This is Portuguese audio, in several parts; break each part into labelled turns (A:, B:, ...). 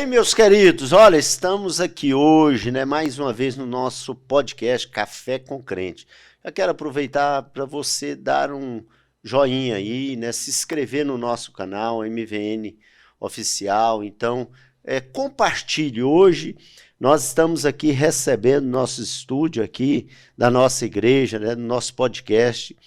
A: meus queridos, olha, estamos aqui hoje, né, mais uma vez no nosso podcast Café com Crente. Eu quero aproveitar para você dar um joinha aí, né, se inscrever no nosso canal MVN Oficial. Então, compartilhe. Hoje nós estamos aqui recebendo nosso estúdio aqui da nossa igreja, né, do nosso podcast.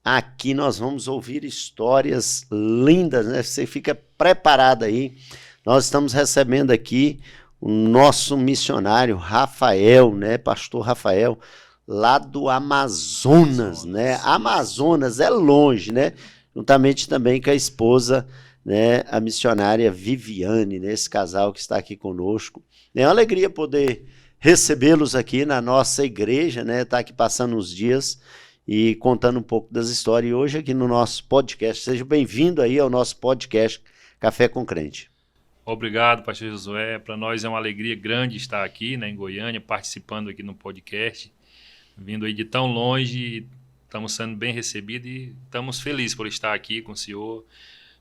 A: Aqui nós vamos ouvir histórias lindas, né? Você fica preparado aí. Nós estamos recebendo aqui o nosso missionário Rafael, né? Pastor Rafael, lá do Amazonas, né? Amazonas é longe, né? Juntamente também com a esposa, né? A missionária Viviane, né? Esse casal que está aqui conosco. É uma alegria poder recebê-los aqui na nossa igreja, né? Tá aqui passando uns dias e contando um pouco das histórias. E hoje aqui no nosso podcast. Seja bem-vindo aí ao nosso podcast Café com Crente.
B: Obrigado, pastor Josué. Para nós é uma alegria grande estar aqui, né, em Goiânia, participando aqui no podcast. Vindo aí de tão longe, estamos sendo bem recebidos e estamos felizes por estar aqui com o senhor,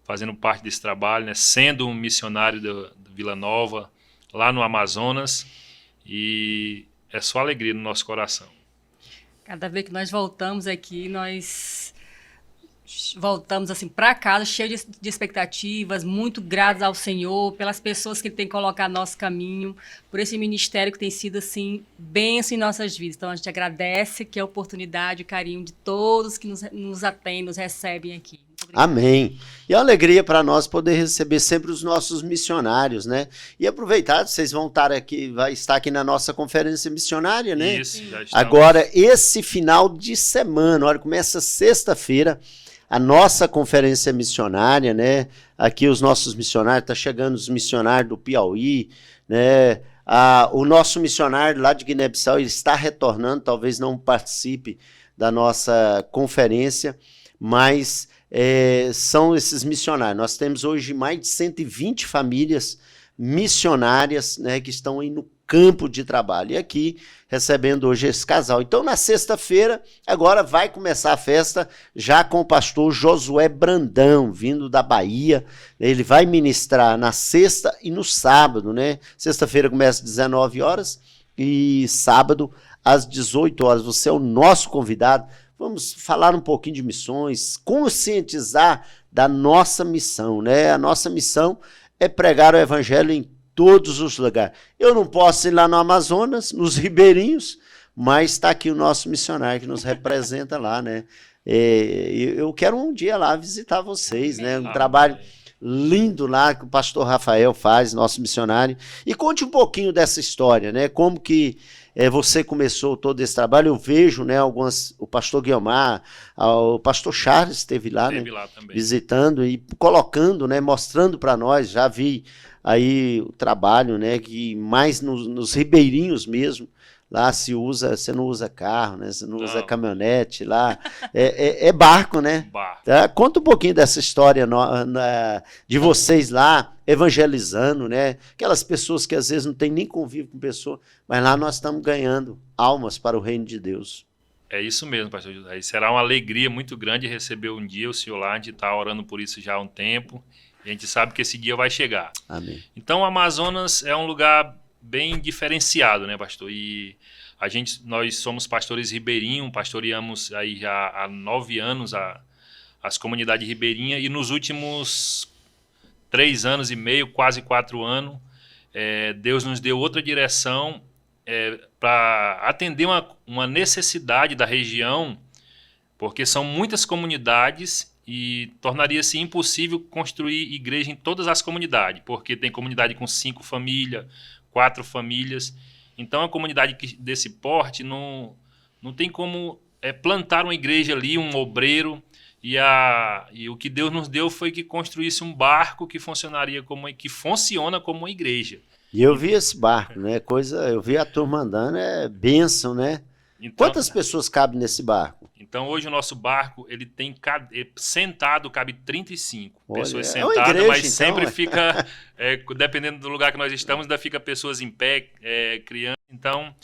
B: fazendo parte desse trabalho, né, sendo um missionário da Vila Nova, lá no Amazonas. E é só alegria no nosso coração.
C: Cada vez que nós voltamos aqui, nós voltamos assim para casa, cheio de expectativas, muito gratos ao Senhor, pelas pessoas que Ele tem colocado no nosso caminho, por esse ministério que tem sido assim, bênção em nossas vidas. Então a gente agradece que a oportunidade, o carinho de todos que nos atendem, nos recebem aqui.
A: Amém. E é uma alegria para nós poder receber sempre os nossos missionários, né? E aproveitar, vocês vão estar aqui na nossa conferência missionária, né?
B: Isso, já estamos.
A: Agora, esse final de semana, olha, começa sexta-feira, a nossa conferência missionária, né? Aqui os nossos missionários, tá chegando os missionários do Piauí, né? O nosso missionário lá de Guiné-Bissau, ele está retornando, talvez não participe da nossa conferência, mas são esses missionários. Nós temos hoje mais de 120 famílias missionárias, né, que estão aí no campo de trabalho. E aqui, recebendo hoje esse casal. Então, na sexta-feira, agora vai começar a festa já com o pastor Josué Brandão, vindo da Bahia. Ele vai ministrar na sexta e no sábado, né? Sexta-feira começa às 19 horas e sábado às 18 horas. Você é o nosso convidado. Vamos falar um pouquinho de missões, conscientizar da nossa missão, né? A nossa missão é pregar o evangelho em todos os lugares. Eu não posso ir lá no Amazonas, nos ribeirinhos, mas está aqui o nosso missionário que nos representa lá, né? Eu quero um dia lá visitar vocês, né? Um trabalho lindo lá que o pastor Rafael faz, nosso missionário. E conte um pouquinho dessa história, né? Como que você começou todo esse trabalho. Eu vejo, né, o pastor Guiomar, o pastor Charles esteve lá, né,
B: lá também, visitando
A: e colocando, né, mostrando para nós. Já vi aí o trabalho, né, que mais nos ribeirinhos mesmo, lá você não usa carro, né, você não usa caminhonete, lá é barco, né?
B: Barco.
A: Tá? Conta um pouquinho dessa história de vocês lá, evangelizando, né? Aquelas pessoas que às vezes não tem nem convívio com pessoa, mas lá nós estamos ganhando almas para o reino de Deus.
B: É isso mesmo, pastor José. Será uma alegria muito grande receber um dia o senhor lá. A gente está orando por isso já há um tempo. E a gente sabe que esse dia vai chegar.
A: Amém.
B: Então, o Amazonas é um lugar bem diferenciado, né, pastor? E nós somos pastores ribeirinhos, pastoreamos aí já há 9 anos as comunidades ribeirinhas, e nos últimos 3 anos e meio, quase 4 anos, Deus nos deu outra direção para atender uma necessidade da região, porque são muitas comunidades e tornaria-se impossível construir igreja em todas as comunidades, porque tem comunidade com 5 famílias, 4 famílias. Então, a comunidade desse porte não tem como plantar uma igreja ali, um obreiro. E o que Deus nos deu foi que construísse um barco que que funciona como uma igreja.
A: E eu vi esse barco, né? Eu vi a turma andando, é bênção, né? Então, quantas pessoas cabem nesse barco?
B: Então, hoje o nosso barco, ele tem sentado, cabe 35 pessoas
A: sentadas,
B: igreja, mas
A: então,
B: sempre fica, dependendo do lugar que nós estamos, ainda fica pessoas em pé, crianças. Então,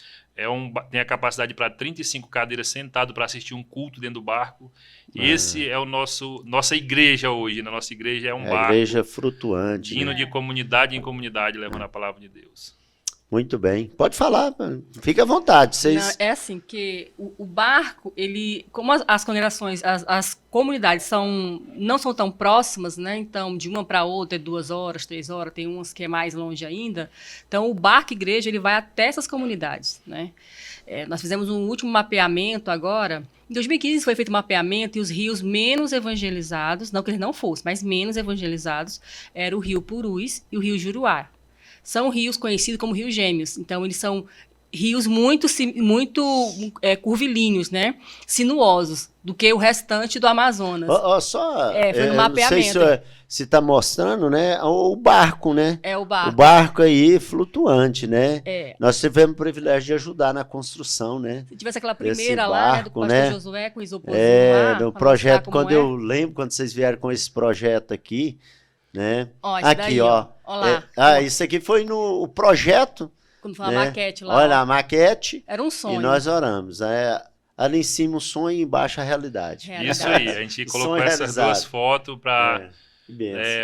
B: Tem a capacidade para 35 cadeiras sentado para assistir um culto dentro do barco. Esse é nossa igreja hoje. Na nossa igreja é um barco.
A: A igreja flutuante.
B: Indo de comunidade em comunidade, levando a palavra de Deus.
A: Muito bem. Pode falar, fica à vontade. Vocês...
C: Não, é assim, que o barco, ele, como as congregações, as comunidades não são tão próximas, né? Então, de uma para outra é 2 horas, 3 horas, tem umas que é mais longe ainda. Então, o barco igreja, ele vai até essas comunidades, né? Nós fizemos um último mapeamento agora. Em 2015 foi feito um mapeamento e os rios menos evangelizados, não que eles não fossem, mas menos evangelizados, era o rio Purus e o rio Juruá. São rios conhecidos como rios gêmeos. Então, eles são rios muito curvilíneos, né? Sinuosos, do que o restante do Amazonas. Foi no mapeamento.
A: Não sei se está mostrando, né? O barco, né?
C: É o barco.
A: O barco aí flutuante, né?
C: É.
A: Nós tivemos o privilégio de ajudar na construção, né?
C: Se tivesse aquela primeira
A: barco,
C: lá, né, do pastor
A: né?
C: Josué com isoporzinho lá.
A: Do projeto, eu lembro, quando vocês vieram com esse projeto aqui, né?
C: Aqui,
A: daí, ó.
C: Olha lá.
A: Isso aqui foi no projeto.
C: Quando foi a maquete lá.
A: Olha, a maquete.
C: Era um sonho.
A: E nós oramos. Ali em cima um sonho e embaixo a realidade.
B: Isso aí, a gente colocou essas duas fotos para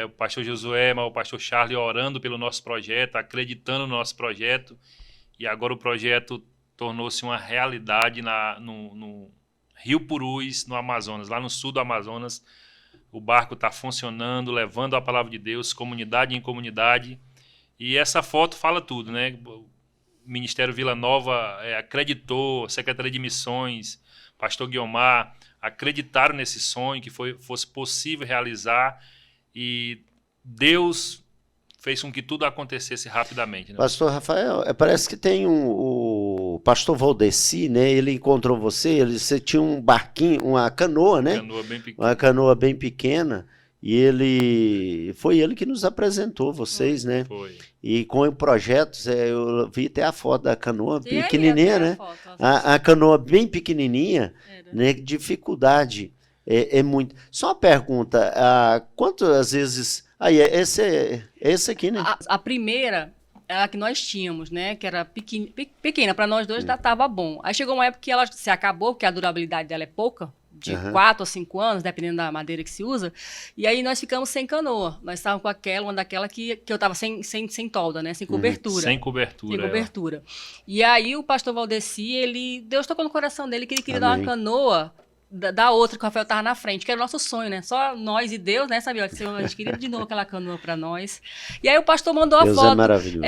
B: o pastor Josué, mas o pastor Charlie orando pelo nosso projeto, acreditando no nosso projeto. E agora o projeto tornou-se uma realidade no Rio Purus, no Amazonas, lá no sul do Amazonas. O barco está funcionando, levando a palavra de Deus, comunidade em comunidade. E essa foto fala tudo, né? O Ministério Vila Nova acreditou, Secretaria de Missões, pastor Guiomar, acreditaram nesse sonho, que fosse possível realizar. E Deus fez com que tudo acontecesse rapidamente. Né?
A: Pastor Rafael, parece que tem o pastor Valdeci, né? Ele encontrou você tinha um barquinho, uma canoa, né? Uma canoa bem pequena. E foi ele que nos apresentou vocês, né?
B: Foi.
A: E com o projeto, eu vi até a foto da canoa pequenininha, né? A canoa bem pequenininha, né? Dificuldade é muito. Só uma pergunta, quantas vezes... esse aqui, né?
C: A primeira é a que nós tínhamos, né? Que era pequena, para nós dois estava bom. Aí chegou uma época que ela se acabou, porque a durabilidade dela é pouca, de 4 a 5 anos, dependendo da madeira que se usa. E aí nós ficamos sem canoa. Nós estávamos com uma daquela que eu estava sem tolda, né? Sem cobertura.
B: Sem cobertura.
C: E aí o pastor Valdeci, Deus tocou no coração dele que ele queria dar uma canoa da outra, que o Rafael estava na frente, que era o nosso sonho, né? Só nós e Deus, né? Sabia? A gente queria de novo aquela canoa para nós. E aí o pastor mandou a foto.
A: Deus é maravilhoso.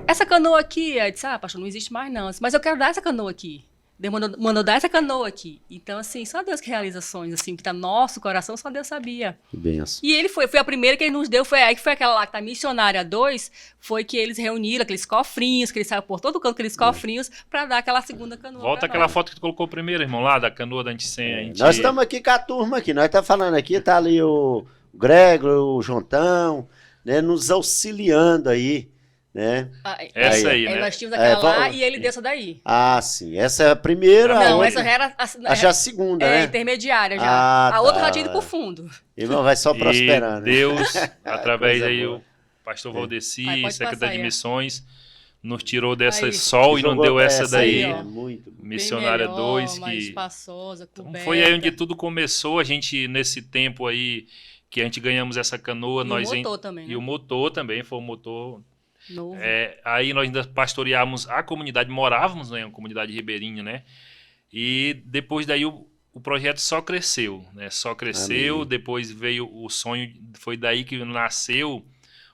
C: Essa canoa aqui, eu disse, pastor, não existe mais não. Mas eu quero dar essa canoa aqui. Deus mandou dar essa canoa aqui. Então, assim, só Deus que realiza sonhos, assim, que tá no nosso coração, só Deus sabia.
A: Que benção.
C: E ele foi a primeira que ele nos deu, foi aquela lá que tá Missionária 2, foi que eles reuniram aqueles cofrinhos, que eles saíram por todo canto, aqueles cofrinhos, para dar aquela segunda canoa.
B: Volta aquela foto que tu colocou primeiro, irmão, lá, da canoa da Anticem.
A: Nós estamos aqui com a turma aqui, nós estamos falando aqui, tá ali o Gregor, o Jontão, né, nos auxiliando aí. Né?
B: Essa aí, né?
C: Nós tínhamos aquela lá e ele deu essa daí.
A: Sim. Essa é a primeira.
C: Não, essa já era
A: a segunda, né?
C: intermediária já. A outra já tinha ido pro fundo.
A: Irmão, vai só prosperando.
B: Deus, através aí o pastor Valdeci, secretário de Missões, nos tirou dessa sol e não deu essa daí. Missionária 2,
C: mais espaçosa, coberta.
B: Então, foi aí onde tudo começou. A gente, nesse tempo aí, que a gente ganhamos essa canoa.
C: E o motor também, né?
B: E o motor também, foi um motor...
C: Novo.
B: Aí nós ainda pastoreávamos a comunidade, morávamos em uma comunidade ribeirinha, né? E depois daí o projeto só cresceu, né? Só cresceu, Amém. Depois veio o sonho, foi daí que nasceu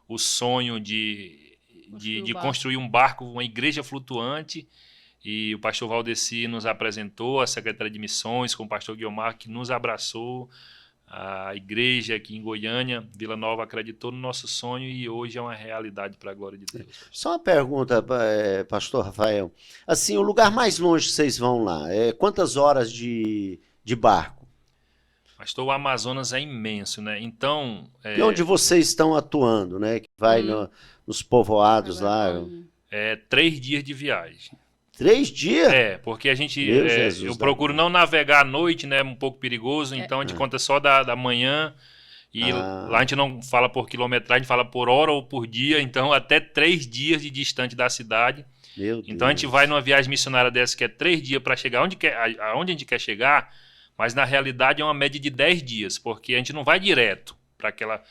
B: o sonho de construir um barco, uma igreja flutuante. E o pastor Valdeci nos apresentou, a secretária de missões, com o pastor Guiomar, que nos abraçou. A igreja aqui em Goiânia, Vila Nova, acreditou no nosso sonho e hoje é uma realidade para a glória de Deus.
A: Só uma pergunta, pastor Rafael. Assim, o lugar mais longe que vocês vão lá, quantas horas de barco?
B: Pastor, o Amazonas é imenso, né? Então...
A: E onde vocês estão atuando, né? Que vai nos povoados lá.
B: 3 dias de viagem.
A: 3 dias?
B: Porque a gente... eu procuro não navegar à noite, né? Um pouco perigoso, então a gente conta só da manhã. E lá a gente não fala por quilometragem, a gente fala por hora ou por dia. Então até 3 dias de distante da cidade.
A: Meu
B: Então a gente
A: Deus.
B: vai numa viagem missionária dessa que é 3 dias para chegar aonde a gente quer chegar, mas na realidade é uma média de 10 dias, porque a gente não vai direto para aquela...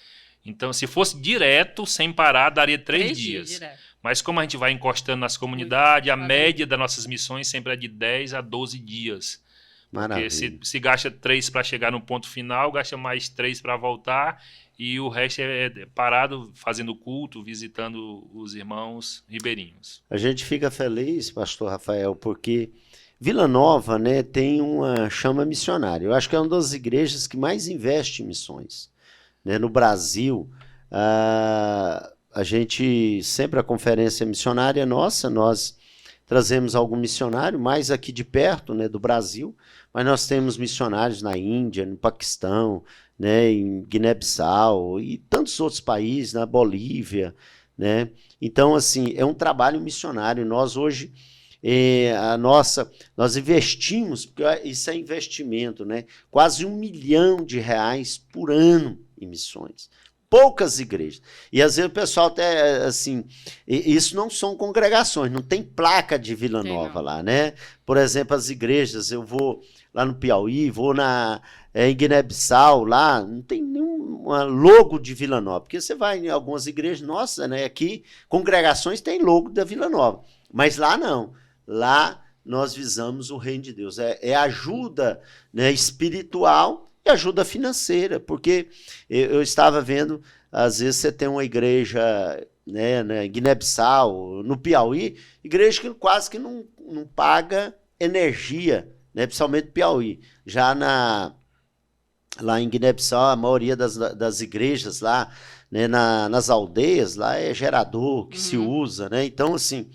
B: Então, se fosse direto, sem parar, daria 3 dias.
C: direto.
B: Mas como a gente vai encostando nas comunidades, a
C: Muito.
B: média das nossas missões sempre é de 10 a 12 dias. Porque
A: Maravilha.
B: se gasta 3 para chegar no ponto final, gasta mais 3 para voltar, e o resto é parado fazendo culto, visitando os irmãos ribeirinhos.
A: A gente fica feliz, pastor Rafael, porque Vila Nova, né, tem uma chama missionária. Eu acho que é uma das igrejas que mais investe em missões, né? No Brasil, a gente sempre, a conferência missionária nossa, nós trazemos algum missionário, mais aqui de perto, né, do Brasil, mas nós temos missionários na Índia, no Paquistão, né, em Guiné-Bissau e tantos outros países, na Bolívia, né? Então, assim, é um trabalho missionário. Nós hoje, nós investimos, porque isso é investimento, né? Quase R$1 milhão por ano em missões. Poucas igrejas. E às vezes o pessoal até, assim, isso não são congregações, não tem placa de Vila Nova lá, né? Por exemplo, as igrejas, eu vou lá no Piauí, vou em Guiné-Bissau, lá, não tem nenhum logo de Vila Nova, porque você vai em algumas igrejas, nossa, né? Aqui, congregações tem logo da Vila Nova, mas lá não. Lá nós visamos o reino de Deus. É ajuda, né, espiritual e ajuda financeira, porque eu estava vendo, às vezes você tem uma igreja, né, em Guiné-Bissau, no Piauí, igreja que quase que não paga energia, né, principalmente no Piauí. Já lá em Guiné-Bissau, a maioria das igrejas lá, né, nas aldeias, lá é gerador que se usa, né? Então, assim,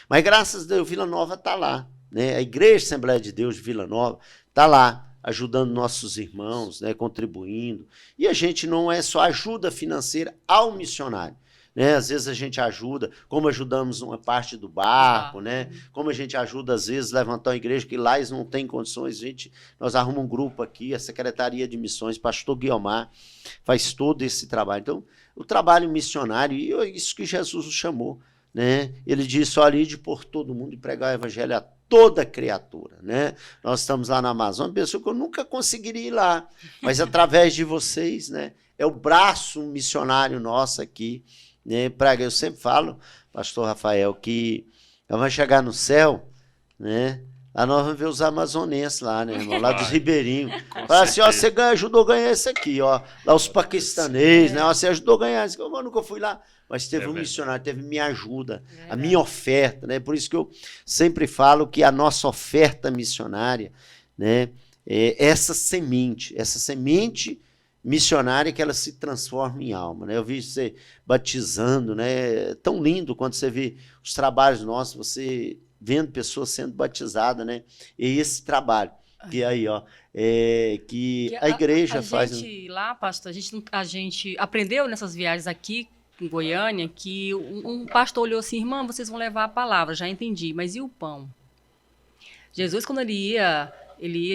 A: mas graças a Deus, Vila Nova está lá, né? A Igreja Assembleia de Deus de Vila Nova está lá, ajudando nossos irmãos, né, contribuindo. E a gente não é só ajuda financeira ao missionário, né? Às vezes a gente ajuda, como ajudamos uma parte do barco, né? Como a gente ajuda, às vezes, levantar uma igreja que lá eles não têm condições. Nós arrumamos um grupo aqui, a Secretaria de Missões, pastor Guiomar, faz todo esse trabalho. Então, o trabalho missionário, e é isso que Jesus nos chamou, né? Ele disse, olha, ide por todo mundo e pregar o evangelho a toda criatura, né? Nós estamos lá na Amazônia, pensou que eu nunca conseguiria ir lá, mas através de vocês, né? É o braço missionário nosso aqui, né? Eu sempre falo, pastor Rafael, que nós vamos chegar no céu, né? Lá nós vamos ver os amazonenses lá, né, irmão? Lá dos ribeirinhos. Fala assim, ó, você ajudou a ganhar esse aqui, ó. Lá os paquistanês, né? Ó, você ajudou a ganhar esse aqui. Eu nunca fui lá. Mas teve um missionário, teve minha ajuda, a minha oferta, né? Por isso que eu sempre falo que a nossa oferta missionária, né, é essa semente missionária que ela se transforma em alma, né? Eu vi você batizando, né? É tão lindo quando você vê os trabalhos nossos, você vendo pessoas sendo batizadas, né? E esse trabalho que aí, ó, que a igreja faz.
C: Lá, pastor, a gente aprendeu nessas viagens aqui em Goiânia que um pastor olhou assim, irmã, vocês vão levar a palavra, já entendi, mas e o pão? Jesus, quando ele ia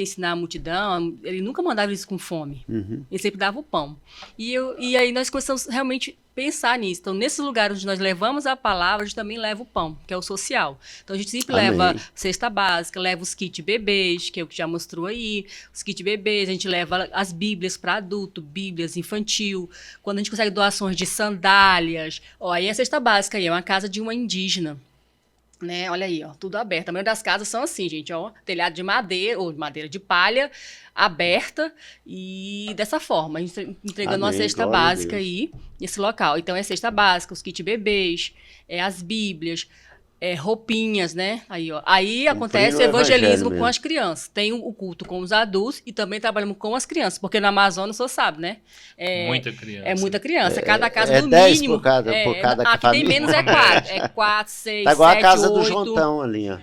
C: ensinar a multidão, ele nunca mandava eles com fome. Ele sempre dava o pão. E aí nós começamos realmente a pensar nisso. Então, nesses lugares onde nós levamos a palavra, a gente também leva o pão, que é o social. Então, a gente sempre leva cesta básica, leva os kits bebês, que é o que já mostrou aí, os kits bebês, a gente leva as bíblias para adulto, bíblias infantil. Quando a gente consegue doações de sandálias, ó, aí a cesta básica aí, é uma casa de uma indígena. Né? Olha aí, ó, tudo aberto. A maioria das casas são assim, gente, ó, telhado de madeira ou de madeira de palha, aberta e dessa forma, a gente entregando uma cesta básica aí nesse local. Então é cesta básica, os kits bebês, as bíblias, roupinhas, né? Aí, ó. Aí acontece o evangelismo com as crianças. Tem o culto com os adultos e também trabalhamos com as crianças, porque no Amazonas, você sabe, né?
B: Muita criança.
C: É muita criança. Cada casa, no
A: 10
C: mínimo.
A: por cada
C: aqui
A: família.
C: tem menos, é 4. É 4, 6,
A: tá igual
C: 7,
A: a casa
C: 8.
A: do Jontão ali, ó.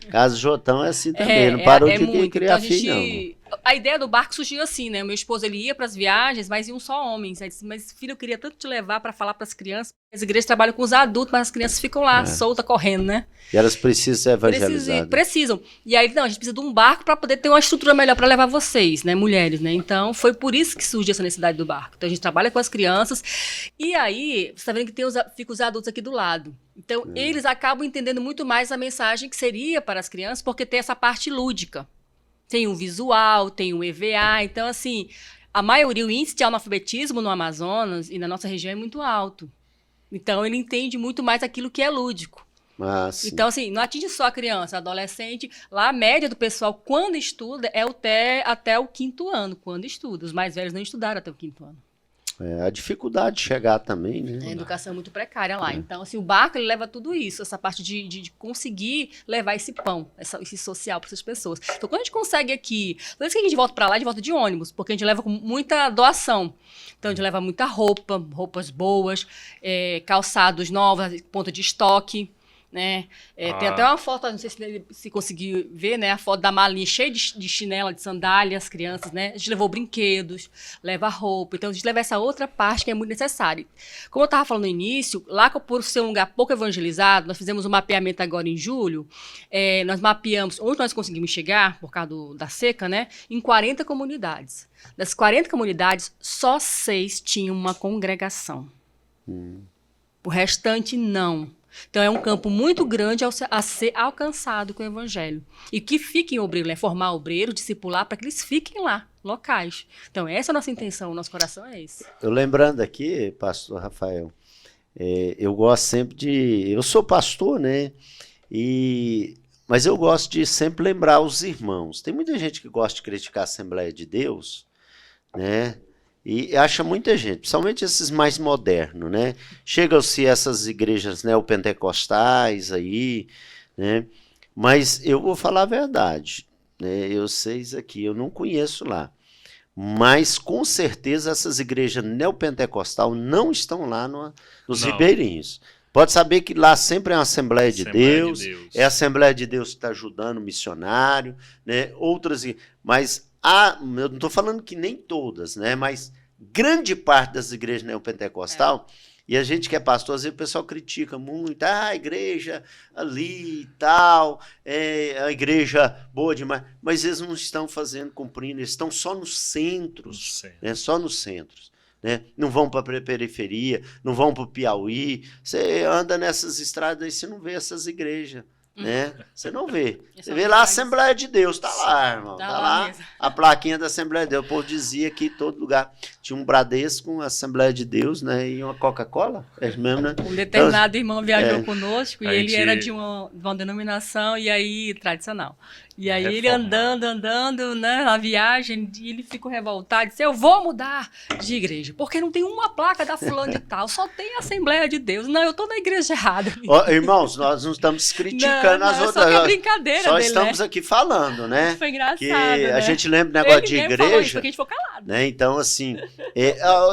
A: Casa do Jontão é assim também, não parou de criar
C: então,
A: filho, não.
C: A ideia do barco surgiu assim, né? O meu esposo, ele ia para as viagens, mas iam só homens. Aí disse, mas filho, eu queria tanto te levar para falar para as crianças. As igrejas trabalham com os adultos, mas as crianças ficam lá, soltas, correndo, né?
A: E elas precisam ser evangelizadas.
C: Precisam. E aí, não, a gente precisa de um barco para poder ter uma estrutura melhor para levar vocês, né, mulheres, né? Então, foi por isso que surgiu essa necessidade do barco. Então, a gente trabalha com as crianças. E aí, você está vendo que ficam os adultos aqui do lado. Então, eles acabam entendendo muito mais a mensagem que seria para as crianças, porque tem essa parte lúdica. Tem o visual, tem o EVA. Então, assim, a maioria, o índice de analfabetismo no Amazonas e na nossa região é muito alto. Então, ele entende muito mais aquilo que é lúdico. Então, assim, não atinge só a criança, a adolescente. Lá, a média do pessoal, quando estuda, é até o 5º ano, quando estuda. Os mais velhos não estudaram até o 5º ano.
A: A dificuldade de chegar também, né?
C: A educação é muito precária lá. Então, assim, o barco, ele leva tudo isso, essa parte de conseguir levar esse pão, esse social para essas pessoas. Então, quando a gente consegue aqui, toda vez que a gente volta para lá, a gente volta de ônibus, porque a gente leva com muita doação. Então, a gente leva muita roupa, roupas boas, calçados novos, ponto de estoque. Né? Tem até uma foto, não sei se conseguiu ver, né? A foto da malinha cheia de chinela, de sandália, as crianças, né? A gente levou brinquedos, leva roupa, então a gente leva essa outra parte que é muito necessária. Como eu estava falando no início, lá por ser um lugar pouco evangelizado, nós fizemos um mapeamento agora em julho, nós mapeamos onde nós conseguimos chegar, por causa da seca, né? Em 40 comunidades. Das 40 comunidades, só 6 tinham uma congregação. O restante, não. Então, é um campo muito grande a ser alcançado com o evangelho. E que fiquem obreiros, né? Formar obreiros, discipular, para que eles fiquem lá, locais. Então, essa é a nossa intenção, o nosso coração é esse.
A: Eu lembrando aqui, pastor Rafael, eu gosto sempre de... Eu sou pastor, né? Mas eu gosto de sempre lembrar os irmãos. Tem muita gente que gosta de criticar a Assembleia de Deus, né? E acha muita gente, principalmente esses mais modernos, né? Chegam-se essas igrejas neopentecostais aí, né? Mas eu vou falar a verdade, né? Eu sei isso aqui, eu não conheço lá. Mas, com certeza, essas igrejas neopentecostais não estão lá nos ribeirinhos. Pode saber que lá sempre é uma Assembleia de Deus, é a Assembleia de Deus que está ajudando o missionário, né? Outras, mas... eu não estou falando que nem todas, né? Mas grande parte das igrejas neopentecostal, e a gente que é pastor, às vezes o pessoal critica muito, a igreja ali e tal, a igreja boa demais, mas eles não estão cumprindo, eles estão só nos centros, né? Só nos centros. Né? Não vão para a periferia, não vão para o Piauí, você anda nessas estradas aí, você não vê essas igrejas. Né? Você não vê. Você vê lá a Assembleia de Deus, tá lá, irmão. Tá lá mesmo. A plaquinha da Assembleia de Deus. O povo dizia que em todo lugar tinha um Bradesco, uma Assembleia de Deus, né? E uma Coca-Cola. É mesmo, né?
C: Um determinado irmão viajou conosco e ele era de uma denominação e aí tradicional. E aí ele andando, né, na viagem, e ele ficou revoltado, disse, eu vou mudar de igreja, porque não tem uma placa da fulano de tal, só tem a Assembleia de Deus. Não, eu tô na igreja errada.
A: Irmãos, nós não estamos criticando as outras.
C: Só que é brincadeira
A: só
C: dele,
A: estamos aqui falando, né?
C: Foi engraçado,
A: que
C: né?
A: a gente lembra do negócio de igreja.
C: Falou isso, porque a gente ficou calado.
A: Né? Então, assim,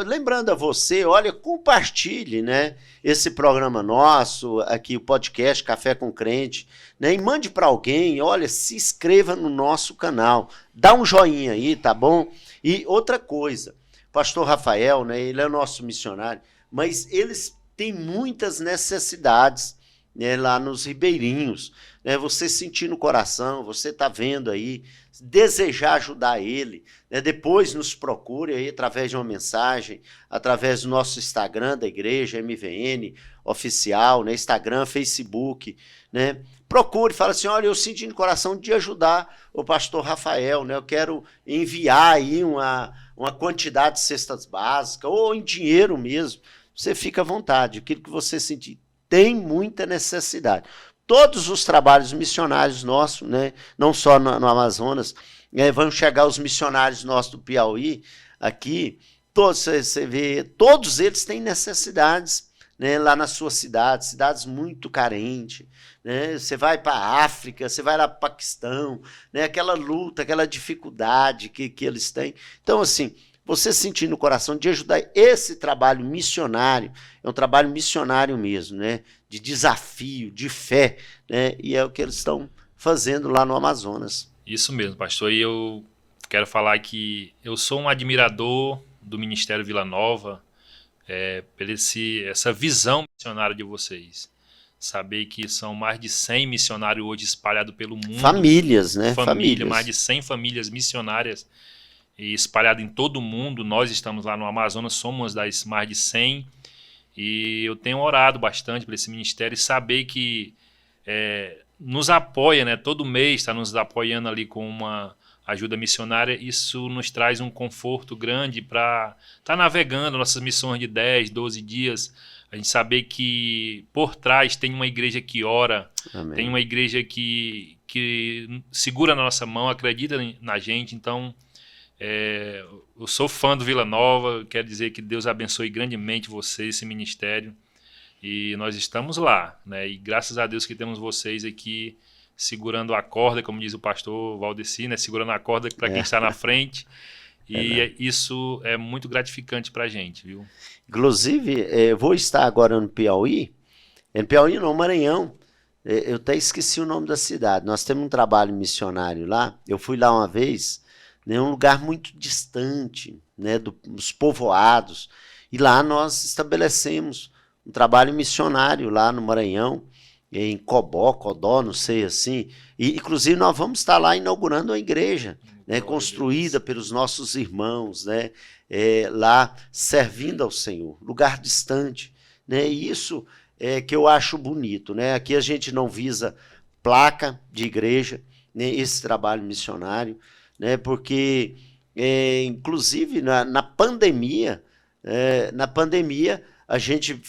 A: lembrando a você, olha, compartilhe, né, esse programa nosso, aqui o podcast Café com Crente, né, e mande para alguém, olha, se inscreva no nosso canal, dá um joinha aí, tá bom? E outra coisa, pastor Rafael, né, ele é o nosso missionário, mas eles têm muitas necessidades, né, lá nos ribeirinhos, né, você sentir no coração, você tá vendo aí, desejar ajudar ele, né, depois nos procure aí através de uma mensagem, através do nosso Instagram da igreja, MVN oficial, né, Instagram, Facebook, né, procure, fala assim, olha, eu senti no coração de ajudar o pastor Rafael, né, eu quero enviar aí uma quantidade de cestas básicas, ou em dinheiro mesmo, você fica à vontade, aquilo que você sentir, tem muita necessidade. Todos os trabalhos missionários nossos, né, não só no Amazonas, vão chegar os missionários nossos do Piauí, aqui, você vê, todos eles têm necessidades, né, lá na sua cidade, cidades muito carentes, né, você vai para a África, você vai lá para o Paquistão, né, aquela luta, aquela dificuldade que eles têm. Então, assim, você sentir no coração de ajudar esse trabalho missionário, é um trabalho missionário mesmo, né? De desafio, de fé, né? E é o que eles estão fazendo lá no Amazonas.
B: Isso mesmo, pastor. E eu quero falar que eu sou um admirador do Ministério Vila Nova, por essa visão missionária de vocês. Saber que são mais de 100 missionários hoje espalhados pelo mundo.
A: Famílias, né? Famílias.
B: Mais de 100 famílias missionárias e espalhado em todo o mundo. Nós estamos lá no Amazonas, somos das mais de 100 E eu tenho orado bastante por esse ministério e saber que nos apoia, né? Todo mês está nos apoiando ali com uma ajuda missionária. Isso nos traz um conforto grande para estar navegando nossas missões de 10, 12 dias. A gente saber que por trás tem uma igreja que ora,
A: Amém.
B: tem uma igreja que segura na nossa mão, acredita na gente. Então, eu sou fã do Vila Nova, quero dizer que Deus abençoe grandemente você, esse ministério. E nós estamos lá, né? E graças a Deus que temos vocês aqui segurando a corda, como diz o pastor Valdeci, né? Segurando a corda para quem está na frente. E isso é muito gratificante para a gente, viu?
A: Inclusive, eu vou estar agora no Piauí. No Piauí não, Maranhão. Eu até esqueci o nome da cidade. Nós temos um trabalho missionário lá. Eu fui lá uma vez, né, um lugar muito distante, né, dos povoados. E lá nós estabelecemos um trabalho missionário lá no Maranhão, em Codó, não sei assim. E, inclusive, nós vamos estar lá inaugurando uma igreja, né, construída pelos nossos irmãos, né, lá servindo ao Senhor. Lugar distante, né, e isso é que eu acho bonito, né? Aqui a gente não visa placa de igreja, né, esse trabalho missionário, né, porque, inclusive, na pandemia, a gente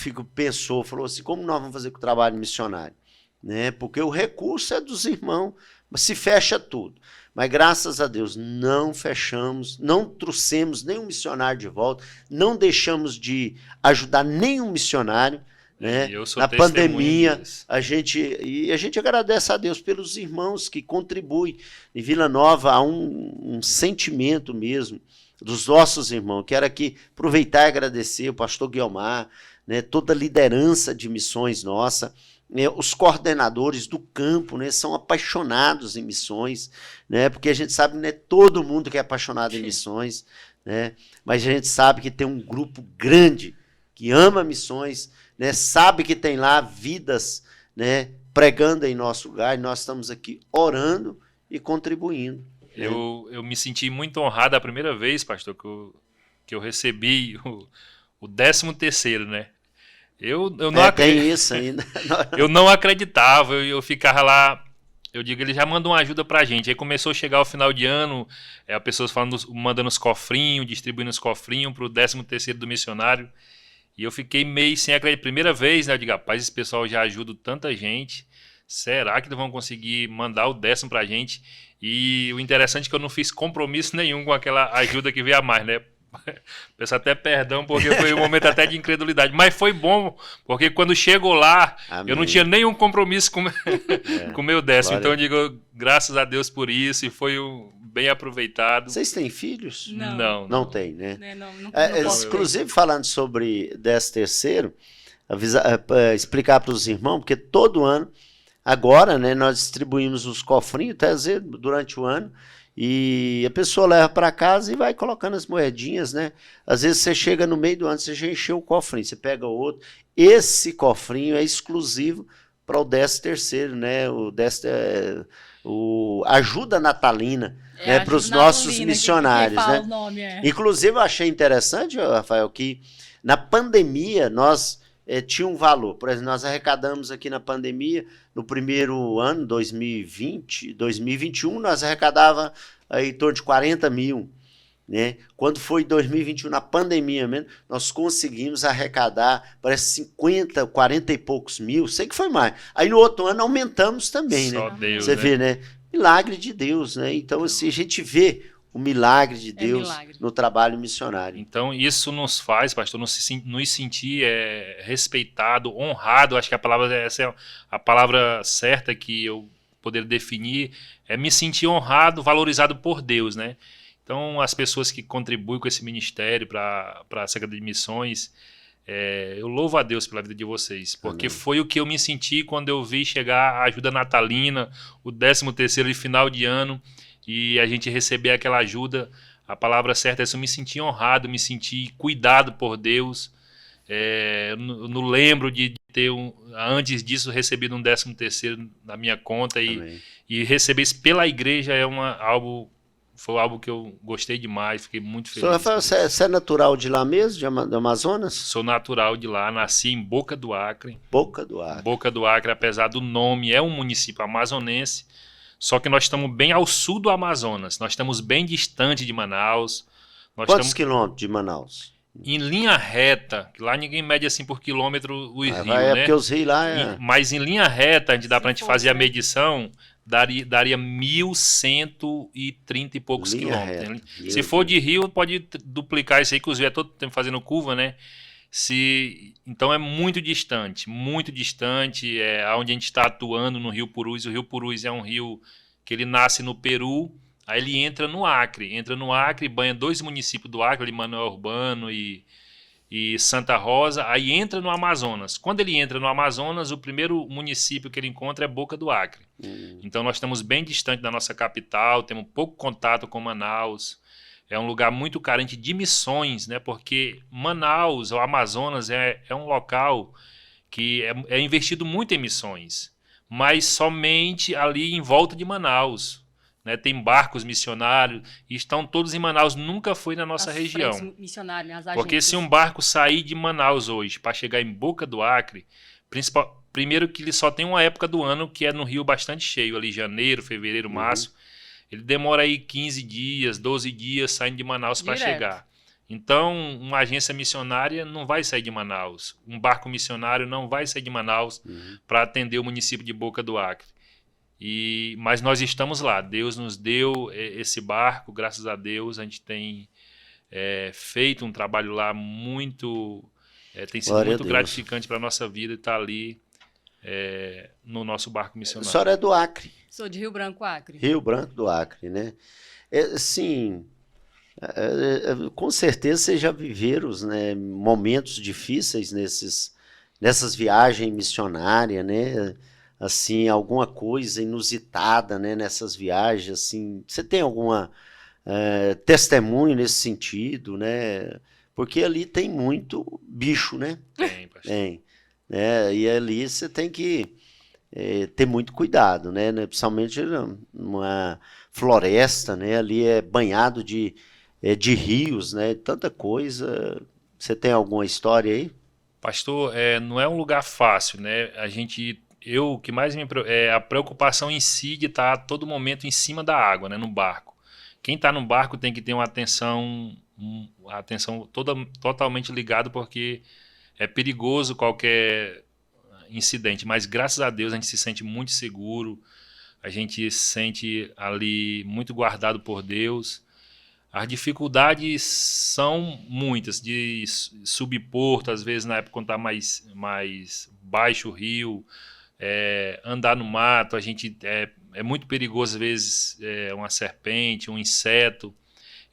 A: falou assim, como nós vamos fazer com o trabalho missionário? Né? Porque o recurso é dos irmãos, mas se fecha tudo. Mas graças a Deus não fechamos, não trouxemos nenhum missionário de volta, não deixamos de ajudar nenhum missionário. Né? Na pandemia, a gente agradece a Deus pelos irmãos que contribuem. Em Vila Nova há um sentimento mesmo dos nossos irmãos. Quero aqui aproveitar e agradecer o pastor Guiomar, né, toda a liderança de missões nossa, né, os coordenadores do campo, né, são apaixonados em missões, né, porque a gente sabe que não é todo mundo que é apaixonado em missões, né, mas a gente sabe que tem um grupo grande que ama missões, né, sabe que tem lá vidas, né, pregando em nosso lugar, e nós estamos aqui orando e contribuindo.
B: Eu me senti muito honrado a primeira vez, pastor, que eu recebi o 13º, né? Eu não
A: tem isso ainda.
B: Eu não acreditava, eu ficava lá, eu digo, ele já mandou uma ajuda pra gente. Aí começou a chegar o final de ano, as pessoas mandando os cofrinhos, distribuindo os cofrinhos pro 13º do missionário. E eu fiquei meio sem acreditar. Primeira vez, né? Eu digo, rapaz, esse pessoal já ajuda tanta gente. Será que eles vão conseguir mandar o 10º pra gente? E o interessante é que eu não fiz compromisso nenhum com aquela ajuda que veio a mais, né? Peço até perdão, porque foi um momento até de incredulidade. Mas foi bom, porque quando chegou lá, Amém. Eu não tinha nenhum compromisso com o meu 10º. Então eu digo, graças a Deus por isso, e foi bem aproveitado.
A: Vocês têm filhos?
B: Não
A: tem, né?
C: Não
A: inclusive, falando sobre 13º, explicar para os irmãos, porque todo ano, agora, né, nós distribuímos os cofrinhos, até às vezes, durante o ano, e a pessoa leva para casa e vai colocando as moedinhas, né? Às vezes você chega no meio do ano, você já encheu o cofrinho, você pega outro. Esse cofrinho é exclusivo para o 13º, né? O ajuda natalina, né? Para os nossos missionários, né?
C: O nome,
A: Inclusive, eu achei interessante, Rafael, que na pandemia nós tinha um valor. Por exemplo, nós arrecadamos aqui na pandemia, no primeiro ano, 2021, nós arrecadava em torno de 40 mil. Né? Quando foi 2021, na pandemia mesmo, nós conseguimos arrecadar, parece 50, 40 e poucos mil, sei que foi mais. Aí no outro ano aumentamos também,
B: Só
A: né?
B: Deus,
A: você vê, né? Milagre de Deus, né? Então, assim, a gente vê o milagre de Deus no trabalho missionário.
B: Então, isso nos faz, pastor, nos sentir respeitado, honrado. Acho que essa é a palavra certa que eu poderia definir, é me sentir honrado, valorizado por Deus, né? Então, as pessoas que contribuem com esse ministério para a Secretaria de Missões, eu louvo a Deus pela vida de vocês, porque
A: Amém.
B: Foi o que eu me senti quando eu vi chegar a ajuda natalina, o 13º de final de ano, e a gente receber aquela ajuda. A palavra certa é essa, eu me senti honrado, me senti cuidado por Deus. Eu não lembro de ter, antes disso, recebido um 13º na minha conta, e receber isso pela igreja é algo foi algo que eu gostei demais, fiquei muito
A: Senhor
B: feliz.
A: Rafael, você é natural de lá mesmo, do Amazonas?
B: Sou natural de lá, nasci em Boca do Acre.
A: Boca do Acre.
B: Boca do Acre, apesar do nome, é um município amazonense, só que nós estamos bem ao sul do Amazonas, nós estamos bem distante de Manaus. Nós
A: Quantos
B: estamos
A: quilômetros de Manaus?
B: em linha reta, que lá ninguém mede assim por quilômetro os rios,
A: É
B: né?
A: porque os rios lá
B: Mas em linha reta, a gente dá
C: Se
B: pra gente
C: fosse,
B: fazer a
C: né?
B: medição, daria 1.130 e poucos
A: Linha
B: quilômetros.
A: reta.
B: Se
A: Meu
B: for de rio, pode duplicar isso aí, que os rios é todo tempo fazendo curva, né? Então é muito distante, onde a gente está atuando no Rio Purus. O Rio Purus é um rio que ele nasce no Peru, aí ele entra no Acre, banha 2 municípios do Acre, ali Manoel Urbano e Santa Rosa, aí entra no Amazonas. Quando ele entra no Amazonas, o primeiro município que ele encontra é Boca do Acre. Então nós estamos bem distante da nossa capital, temos pouco contato com Manaus. É um lugar muito carente de missões, né? Porque Manaus, o Amazonas, é um local que é investido muito em missões, mas somente ali em volta de Manaus. Né? Tem barcos missionários, e estão todos em Manaus, nunca foi na nossa
C: As
B: região.
C: frentes missionárias, né, as
B: Porque
C: agências.
B: se um barco sair de Manaus hoje para chegar em Boca do Acre, primeiro que ele só tem uma época do ano que é no rio bastante cheio, ali janeiro, fevereiro, março. Ele demora aí 15 dias, 12 dias saindo de Manaus para
C: Direto.
B: chegar. Então, uma agência missionária não vai sair de Manaus. Um barco missionário não vai sair de Manaus para atender o município de Boca do Acre. Mas nós estamos lá. Deus nos deu esse barco, graças a Deus. A gente tem feito um trabalho lá muito... tem sido
A: Glória a
B: muito
A: Deus.
B: gratificante para a nossa vida estar ali no nosso barco
A: A
B: missionário.
A: senhora é do Acre,
C: Sou de Rio Branco, Acre.
A: Rio Branco do Acre, né? Sim, com certeza vocês já viveram, né, momentos difíceis nessas viagens missionárias, né? Assim, alguma coisa inusitada, né, nessas viagens, assim. Você tem alguma testemunho nesse sentido, né? Porque ali tem muito bicho, né?
B: Tem, pastor.
A: Tem, né? E ali você tem que ter muito cuidado, né? Principalmente numa floresta, né? Ali é banhado de rios, né? Tanta coisa. Você tem alguma história aí?
B: Pastor, não é um lugar fácil, né? O que mais é a preocupação em si de estar a todo momento em cima da água, né? No barco. Quem está no barco tem que ter uma atenção totalmente ligada, porque é perigoso qualquer incidente. Mas graças a Deus a gente se sente muito seguro, a gente se sente ali muito guardado por Deus. As dificuldades são muitas, de subporto, às vezes na época quando está mais baixo o rio, andar no mato, a gente é muito perigoso, às vezes uma serpente, um inseto.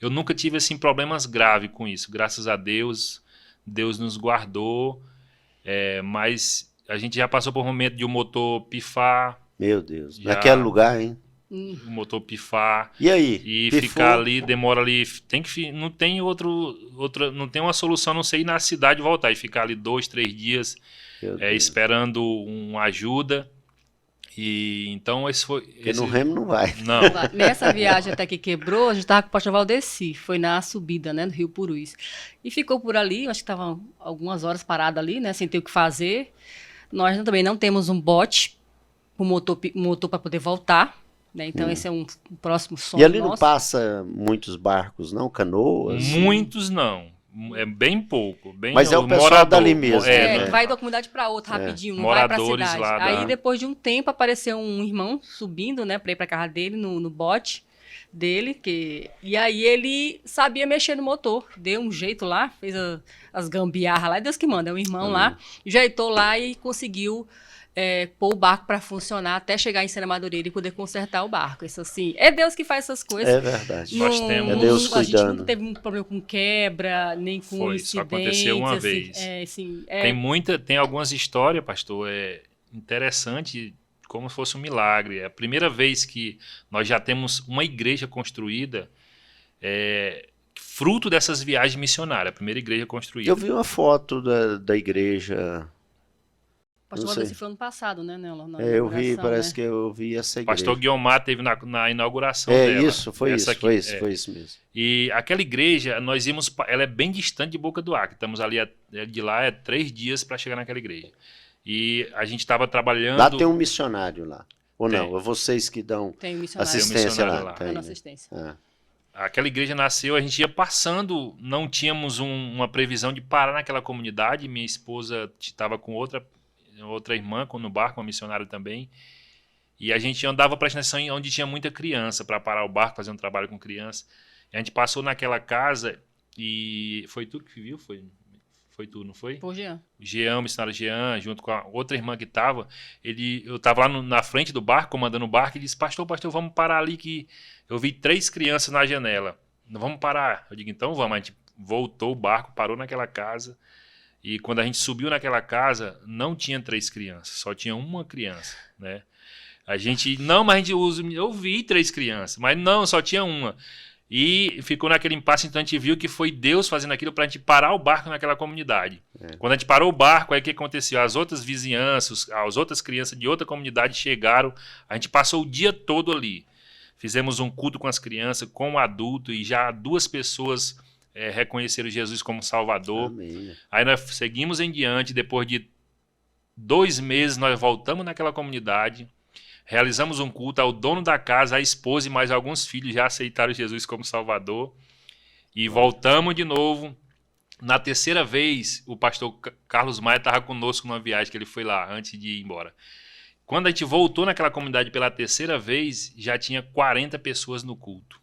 B: Eu nunca tive assim, problemas graves com isso, graças a Deus, Deus nos guardou, mas a gente já passou por um momento de o motor pifar,
A: Meu Deus,
B: Já.
A: naquele lugar, hein?
B: o motor pifar.
A: E aí?
B: E
A: Pifou?
B: ficar ali, demora ali, não tem não tem uma solução, a não sei ir na cidade e voltar, e ficar ali 2, 3 dias
A: Meu Deus.
B: esperando uma ajuda. E então esse foi...
A: Porque no remo não vai.
B: Não,
C: Nessa viagem até que quebrou, a gente estava com o pastor Valdeci, foi na subida, né, no Rio Purus. E ficou por ali, acho que estava algumas horas parado ali, né, sem ter o que fazer. Nós também não temos um bote, um motor para poder voltar, né, então esse é um próximo sonho
A: E ali
C: nosso.
A: não passa muitos barcos, não? Canoas?
B: muitos não. É bem pouco.
A: Mas é o pessoal dali mesmo,
C: Que
B: né?
C: vai de uma comunidade para outra rapidinho, não vai para a
B: Moradores
C: cidade.
B: lá
C: Aí depois de um tempo apareceu um irmão subindo, né, para ir para casa dele no bote dele, e aí ele sabia mexer no motor, deu um jeito lá, fez as gambiarras lá, é Deus que manda, é um irmão lá, ajeitou lá e conseguiu pôr o barco para funcionar até chegar em Sena Madureira e poder consertar o barco. Isso assim, é Deus que faz essas coisas.
A: É verdade.
B: Nós temos-
A: É Deus
C: A gente
A: cuidando.
C: nunca teve um problema com quebra, nem com
B: Foi, só
C: incidentes.
B: aconteceu uma
C: assim,
B: vez. Tem algumas histórias, pastor, interessante, como se fosse um milagre. É a primeira vez que nós já temos uma igreja construída, fruto dessas viagens missionárias, a primeira igreja construída.
A: Eu vi uma foto da igreja.
C: Pastor
A: Não
C: Valdeci
A: sei.
C: foi ano passado, né, Nela? Na
A: Eu vi,
C: inauguração,
A: parece
C: né?
A: que eu vi essa
B: O
A: igreja.
B: pastor Guiomar teve na inauguração
A: É
B: dela.
A: isso, foi
B: Essa
A: isso,
B: aqui,
A: foi isso,
B: é.
A: foi isso mesmo.
B: E aquela igreja, nós íamos, ela é bem distante de Boca do Acre. Estamos ali, de lá é 3 dias para chegar naquela igreja. E a gente estava trabalhando...
A: Lá tem um missionário lá, ou
B: Tem.
A: não? É vocês que dão
C: Tem um missionário.
A: assistência
B: missionário
A: lá?
B: lá.
A: Tem,
C: Dando
A: né?
C: assistência.
A: Ah,
B: Aquela igreja nasceu, a gente ia passando, não tínhamos uma previsão de parar naquela comunidade. Minha esposa estava com outra irmã no barco, uma missionária também. E a gente andava prestando atenção onde tinha muita criança, para parar o barco, fazer um trabalho com criança. E a gente passou naquela casa e foi tu que viu? Foi tu, não foi?
C: Por Jean.
B: Jean, o missionário Jean, junto com a outra irmã que estava, eu estava lá na frente do barco, comandando o barco, e disse, pastor, vamos parar ali que eu vi 3 crianças na janela. Não vamos parar. Eu digo, então vamos. A gente voltou o barco, parou naquela casa, e quando a gente subiu naquela casa, não tinha 3 crianças, só tinha uma criança, né? A gente, não, mas a gente usa, eu vi 3 crianças, mas não, só tinha uma. E ficou naquele impasse, então a gente viu que foi Deus fazendo aquilo para a gente parar o barco naquela comunidade. Quando a gente parou o barco, aí o que aconteceu? As outras vizinhanças, as outras crianças de outra comunidade chegaram, a gente passou o dia todo ali. Fizemos um culto com as crianças, com o adulto, e já 2 pessoas reconheceram Jesus como Salvador.
A: amém.
B: Aí nós seguimos em diante, depois de 2 meses nós voltamos naquela comunidade, realizamos um culto ao dono da casa, a esposa e mais alguns filhos já aceitaram Jesus como Salvador. E voltamos de novo. Na 3ª vez, o pastor Carlos Maia estava conosco numa viagem que ele foi lá, antes de ir embora. Quando a gente voltou naquela comunidade pela 3ª vez, já tinha 40 pessoas no culto.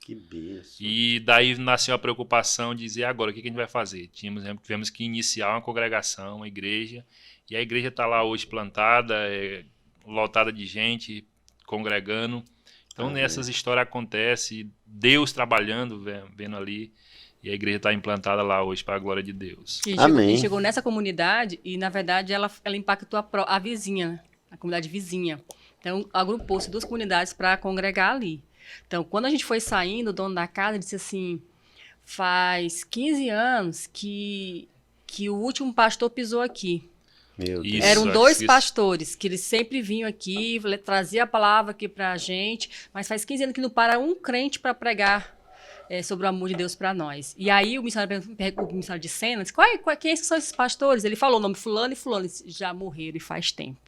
A: Que bênção.
B: E daí nasceu a preocupação de dizer, agora, o que a gente vai fazer? Tivemos que iniciar uma congregação, uma igreja, e a igreja está lá hoje plantada, lotada de gente, congregando. Então, nessas histórias acontece, Deus trabalhando, vendo ali, e a igreja está implantada lá hoje para a glória de Deus.
C: E
A: Amém.
C: chegou nessa comunidade e, na verdade, ela impactou a vizinha, né? A comunidade vizinha. Então, agrupou-se 2 comunidades para congregar ali. Então, quando a gente foi saindo, o dono da casa disse assim, faz 15 anos que o último pastor pisou aqui.
A: Meu Deus.
B: Isso.
C: Eram 2
B: isso.
C: pastores que eles sempre vinham aqui, trazia a palavra aqui pra gente, mas faz 15 anos que não para um crente para pregar sobre o amor de Deus para nós. E aí o missionário de Sena disse, quem são esses pastores? Ele falou o nome fulano e fulano, eles já morreram e faz tempo.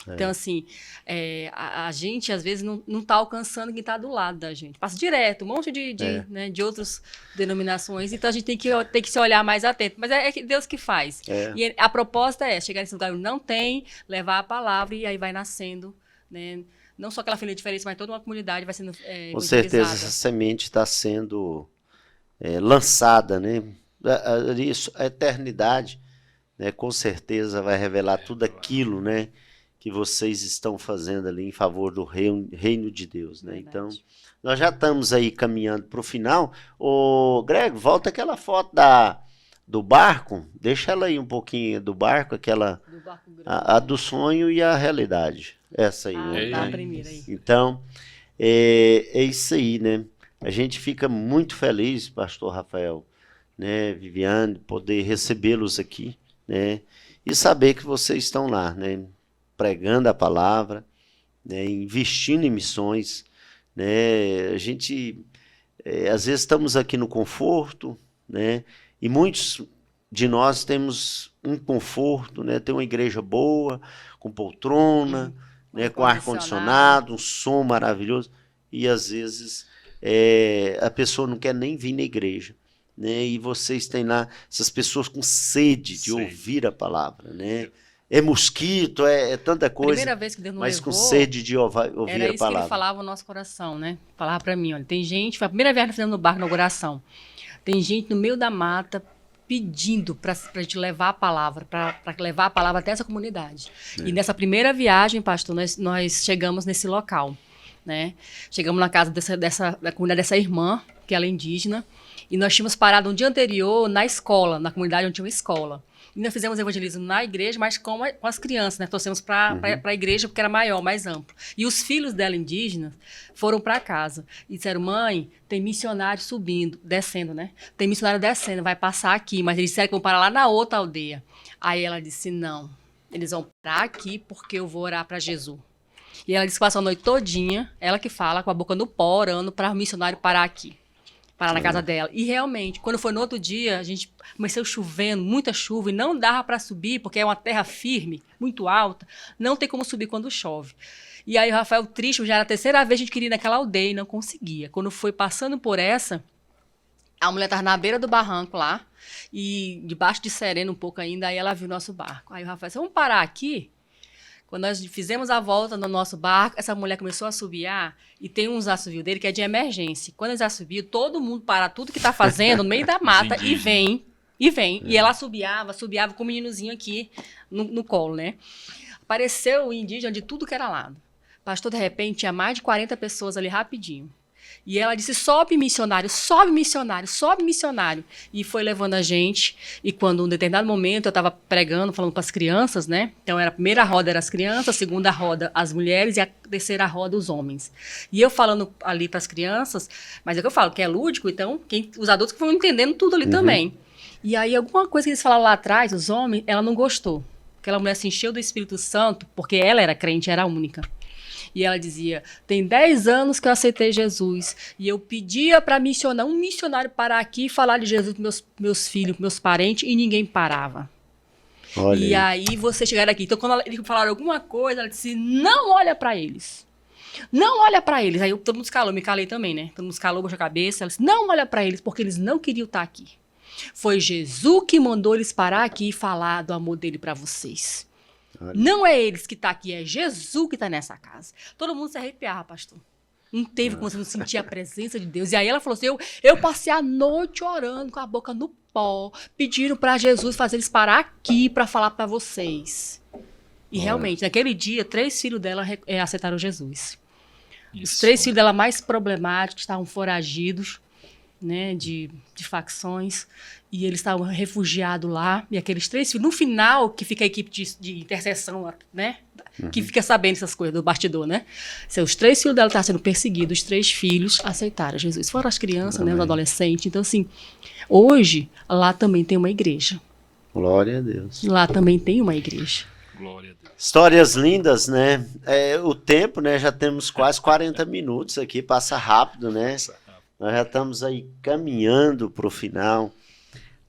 C: Então, assim, a gente, às vezes, não está alcançando quem está do lado da gente. Passa direto, um monte de outras denominações, então a gente tem que se olhar mais atento. Mas é Deus que faz. E a proposta é chegar nesse lugar onde não tem, levar a palavra e aí vai nascendo, né? Não só aquela família diferente, mas toda uma comunidade vai sendo
A: Com certeza essa semente está sendo lançada, né? A eternidade, né? Com certeza vai revelar tudo aquilo, né? Que vocês estão fazendo ali em favor do reino de Deus, né? Então, nós já estamos aí caminhando para o final. Ô, Greg, volta aquela foto do barco, deixa ela aí um pouquinho do barco, aquela
C: do barco grande.
A: a do sonho e a realidade. Essa aí, né?
C: Tá a primeira aí.
A: Então, é isso aí, né? A gente fica muito feliz, pastor Rafael, né, Viviane, poder recebê-los aqui, né? E saber que vocês estão lá, né? Pregando a palavra, né, investindo em missões, né, a gente, às vezes estamos aqui no conforto, né, e muitos de nós temos um conforto, né, tem uma igreja boa, com poltrona, né, com ar-condicionado, um som maravilhoso, e às vezes a pessoa não quer nem vir na igreja, né, e vocês têm lá essas pessoas com sede de ouvir a palavra, né, é mosquito, é tanta coisa,
C: Primeira vez que Deus nos
A: mas
C: levou,
A: com sede de ouvir
C: era
A: a
C: isso que
A: palavra.
C: ele falava no nosso coração, né? Falava pra mim, olha, tem gente, foi a primeira viagem que fizemos no barco na inauguração, tem gente no meio da mata pedindo pra gente levar a palavra, pra levar a palavra até essa comunidade. E nessa primeira viagem, pastor, nós chegamos nesse local, né? Chegamos na casa da comunidade dessa irmã, que ela é indígena, e nós tínhamos parado um dia anterior na escola, na comunidade onde tinha uma escola. E nós fizemos evangelismo na igreja, mas com as crianças, né? Trouxemos para a igreja porque era maior, mais amplo. E os filhos dela indígenas foram para casa e disseram, mãe, tem missionário subindo, descendo, né? Tem missionário descendo, vai passar aqui, mas eles disseram que vão parar lá na outra aldeia. Aí ela disse, não, eles vão parar aqui porque eu vou orar para Jesus. E ela disse que passou a noite todinha, ela que fala, com a boca no pó, orando para o missionário parar aqui. Parar na casa dela. E realmente, quando foi no outro dia, a gente começou chovendo, muita chuva, e não dava para subir, porque é uma terra firme, muito alta, não tem como subir quando chove. E aí o Rafael triste, já era a terceira vez que a gente queria ir naquela aldeia e não conseguia. Quando foi passando por essa, a mulher estava na beira do barranco lá, e debaixo de sereno um pouco ainda, aí ela viu o nosso barco. Aí o Rafael disse, vamos parar aqui? Quando nós fizemos a volta no nosso barco, essa mulher começou a assobiar, e tem uns assobios dele que é de emergência. Quando eles assobiam, todo mundo para tudo que está fazendo no meio da mata e vem. E ela assobiava com o meninozinho aqui no colo, né? Apareceu o indígena de tudo que era lado. Pastor, de repente, tinha mais de 40 pessoas ali rapidinho. E ela disse, sobe missionário, sobe missionário, sobe missionário. E foi levando a gente. E quando, em um determinado momento, eu estava pregando, falando para as crianças, né? Então, a primeira roda era as crianças, a segunda roda as mulheres e a terceira roda os homens. E eu falando ali para as crianças, mas é o que eu falo, que é lúdico, então os adultos vão entendendo tudo ali também. E aí, alguma coisa que eles falaram lá atrás, os homens, ela não gostou. Aquela mulher se encheu do Espírito Santo, porque ela era crente, era a única. E ela dizia, tem 10 anos que eu aceitei Jesus, e eu pedia para missionar, um missionário parar aqui e falar de Jesus para meus filhos, meus parentes, e ninguém parava.
A: Olha
C: e aí você chegar aqui. Então, quando eles falaram alguma coisa, ela disse, não olha para eles. Não olha para eles. Aí todo mundo se calou, me calei também, né? Todo mundo se calou, baixou a cabeça. Ela disse, não olha para eles, porque eles não queriam estar aqui. Foi Jesus que mandou eles parar aqui e falar do amor dele para vocês. Não é eles que estão aqui, é Jesus que está nessa casa. Todo mundo se arrepiava, pastor. Não teve como você não sentir a presença de Deus. E aí ela falou assim, eu passei a noite orando com a boca no pó, pediram para Jesus fazer eles parar aqui para falar para vocês. E realmente, naquele dia, 3 filhos dela aceitaram Jesus. Os 3 filhos dela mais problemáticos, estavam foragidos, né, de facções, e eles estavam refugiados lá, e aqueles 3 filhos, no final, que fica a equipe de intercessão, né, que fica sabendo essas coisas do bastidor, né, os 3 filhos dela estavam sendo perseguidos, os 3 filhos aceitaram Jesus, fora as crianças, né, os adolescentes. Então, assim, hoje, lá também tem uma igreja.
A: Glória a Deus.
C: Lá também tem uma igreja.
B: Glória a Deus.
A: Histórias lindas, né? O tempo, né? Já temos quase 40 minutos aqui, passa rápido, né? Nós já estamos aí caminhando para o final.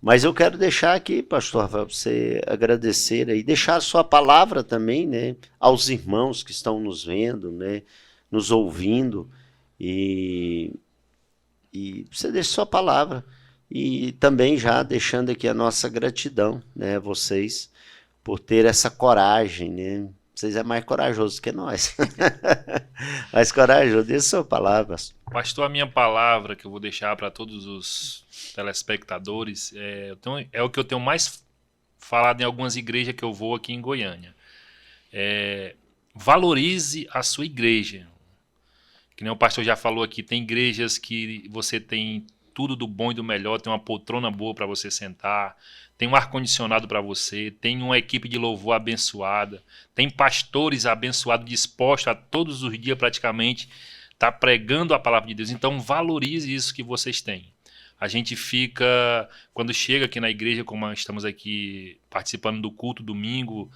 A: Mas eu quero deixar aqui, pastor Rafael, para você agradecer aí, deixar a sua palavra também, né? Aos irmãos que estão nos vendo, né? Nos ouvindo. E você deixa sua palavra. E também já deixando aqui a nossa gratidão, né? Vocês, por ter essa coragem, né? Vocês é mais corajosos que nós. Mais corajoso, deixa sua palavra.
B: Pastor, a minha palavra que eu vou deixar para todos os telespectadores é o que eu tenho mais falado em algumas igrejas que eu vou aqui em Goiânia. Valorize a sua igreja. Que nem o pastor já falou aqui, tem igrejas que você tem tudo do bom e do melhor, tem uma poltrona boa para você sentar, tem um ar-condicionado para você, tem uma equipe de louvor abençoada, tem pastores abençoados dispostos a todos os dias praticamente estar pregando a palavra de Deus. Então valorize isso que vocês têm. A gente fica, quando chega aqui na igreja, como estamos aqui participando do culto domingo,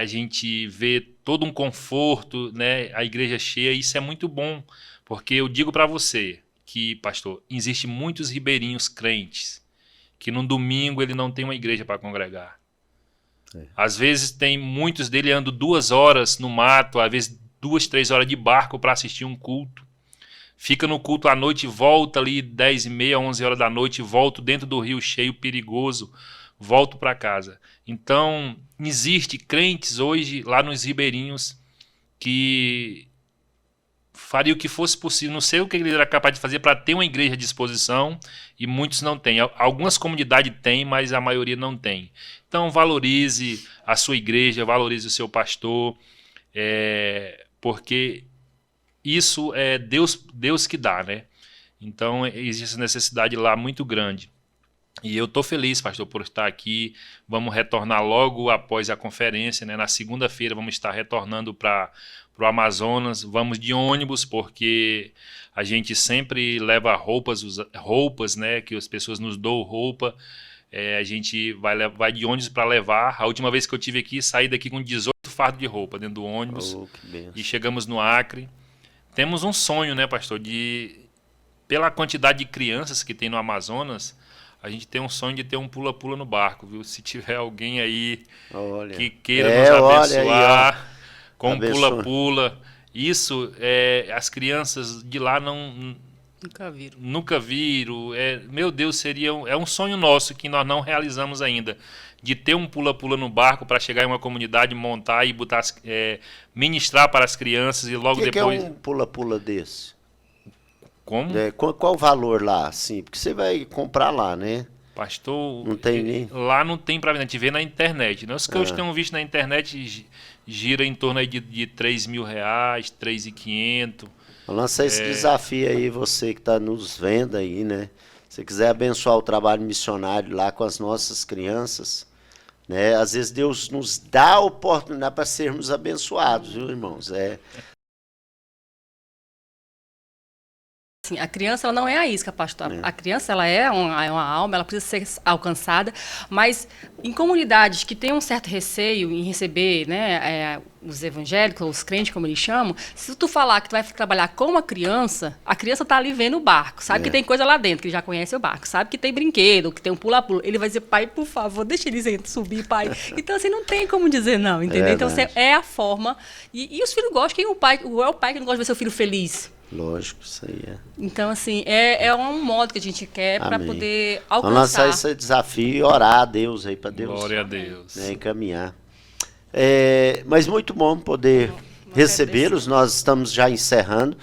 B: a gente vê todo um conforto, né? A igreja cheia, isso é muito bom, porque eu digo para você que, pastor, existem muitos ribeirinhos crentes que no domingo ele não tem uma igreja para congregar. Às vezes tem muitos dele andam 2 horas no mato, às vezes 2, 3 horas de barco para assistir um culto. Fica no culto à noite, volta ali 10h30, 11 horas da noite, volto dentro do rio cheio, perigoso, volto para casa. Então, existe crentes hoje lá nos ribeirinhos que faria o que fosse possível, não sei o que ele era capaz de fazer para ter uma igreja à disposição, e muitos não têm. Algumas comunidades têm, mas a maioria não tem. Então valorize a sua igreja, valorize o seu pastor, porque isso é Deus que dá, né? Então existe essa necessidade lá muito grande. E eu estou feliz, pastor, por estar aqui. Vamos retornar logo após a conferência, né? Na segunda-feira vamos estar retornando para o Amazonas. Vamos de ônibus, porque a gente sempre leva roupas, né? Que as pessoas nos dão roupa. A gente vai de ônibus para levar. A última vez que eu tive aqui, saí daqui com 18 fardos de roupa dentro do ônibus.
A: Que benção.
B: E chegamos no Acre. Temos um sonho, né, pastor, pela quantidade de crianças que tem no Amazonas, a gente tem um sonho de ter um pula-pula no barco, viu? Se tiver alguém aí que queira nos abençoar aí, com pula-pula, isso, as crianças de lá nunca viram. Meu Deus, é um sonho nosso que nós não realizamos ainda, de ter um pula-pula no barco para chegar em uma comunidade, montar e botar, ministrar para as crianças e logo depois...
A: O que é um pula-pula desse?
B: Como?
A: Qual o valor lá, assim? Porque você vai comprar lá, né?
B: Pastor,
A: não tem nem...
B: lá não tem para vender, a gente vê na internet. Os que eu tenho visto na internet gira em torno aí de R$3.000, R$3.500.
A: Lança esse desafio aí, você que está nos vendo aí, né? Se quiser abençoar o trabalho missionário lá com as nossas crianças, né? Às vezes Deus nos dá a oportunidade para sermos abençoados, viu, irmãos?
C: Assim, a criança ela não é a isca, pastor. A criança ela é uma alma, ela precisa ser alcançada, mas em comunidades que têm um certo receio em receber, né, os evangélicos, os crentes, como eles chamam, se tu falar que tu vai trabalhar com uma criança, a criança tá ali vendo o barco, sabe que tem coisa lá dentro, que ele já conhece o barco, sabe que tem brinquedo, que tem um pula-pula, ele vai dizer, pai, por favor, deixa eles subir, pai. Então, assim, não tem como dizer não, entendeu? Então, é a forma, e os filhos gostam, quem é o pai que não gosta de ver seu filho feliz?
A: Lógico, isso aí
C: Então, assim, é um modo que a gente quer para poder alcançar.
A: Vamos lançar esse desafio e orar a Deus aí, para Deus.
B: Glória a Deus.
A: Né, encaminhar. Mas muito bom poder recebê-los. Nós estamos já encerrando.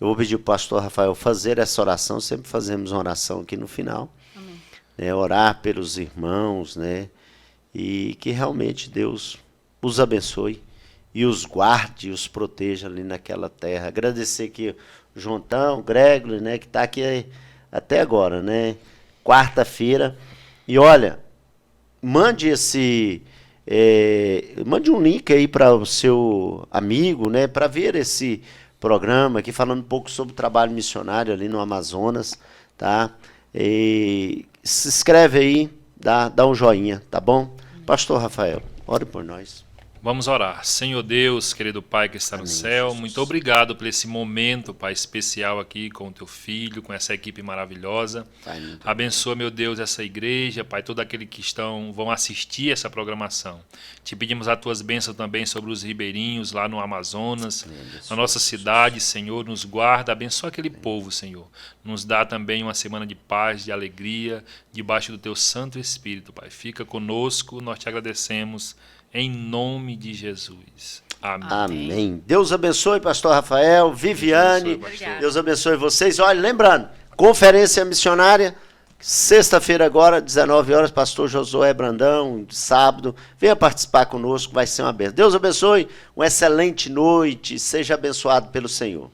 A: Eu vou pedir para o pastor Rafael fazer essa oração. Sempre fazemos uma oração aqui no final.
C: Amém.
A: Né, orar pelos irmãos, né? E que realmente Deus os abençoe e os guarde, os proteja ali naquela terra. Agradecer aqui o Jontão, o Gregory, né, que está aqui até agora, né? Quarta-feira. E olha, mande mande um link aí para o seu amigo, né, para ver esse programa aqui, falando um pouco sobre o trabalho missionário ali no Amazonas, tá? E se inscreve aí, dá um joinha, tá bom? Pastor Rafael, ore por nós.
B: Vamos orar. Senhor Deus, querido Pai que está no céu, Jesus. Muito obrigado por esse momento, Pai, especial aqui com o Teu Filho, com essa equipe maravilhosa. Pai, abençoa, meu Deus, essa igreja, Pai, todos aqueles que vão assistir essa programação. Te pedimos as Tuas bênçãos também sobre os ribeirinhos lá no Amazonas, na nossa cidade, Senhor, nos guarda, abençoa aquele povo, Senhor. Nos dá também uma semana de paz, de alegria, debaixo do Teu Santo Espírito, Pai. Fica conosco, nós te agradecemos. Em nome de Jesus. Amém.
A: Amém. Deus abençoe, pastor Rafael, Viviane.
B: Abençoe,
A: Deus abençoe vocês. Olha, lembrando, conferência missionária, sexta-feira agora, 19 horas, pastor Josué Brandão, sábado. Venha participar conosco, vai ser uma benção. Deus abençoe, uma excelente noite, seja abençoado pelo Senhor.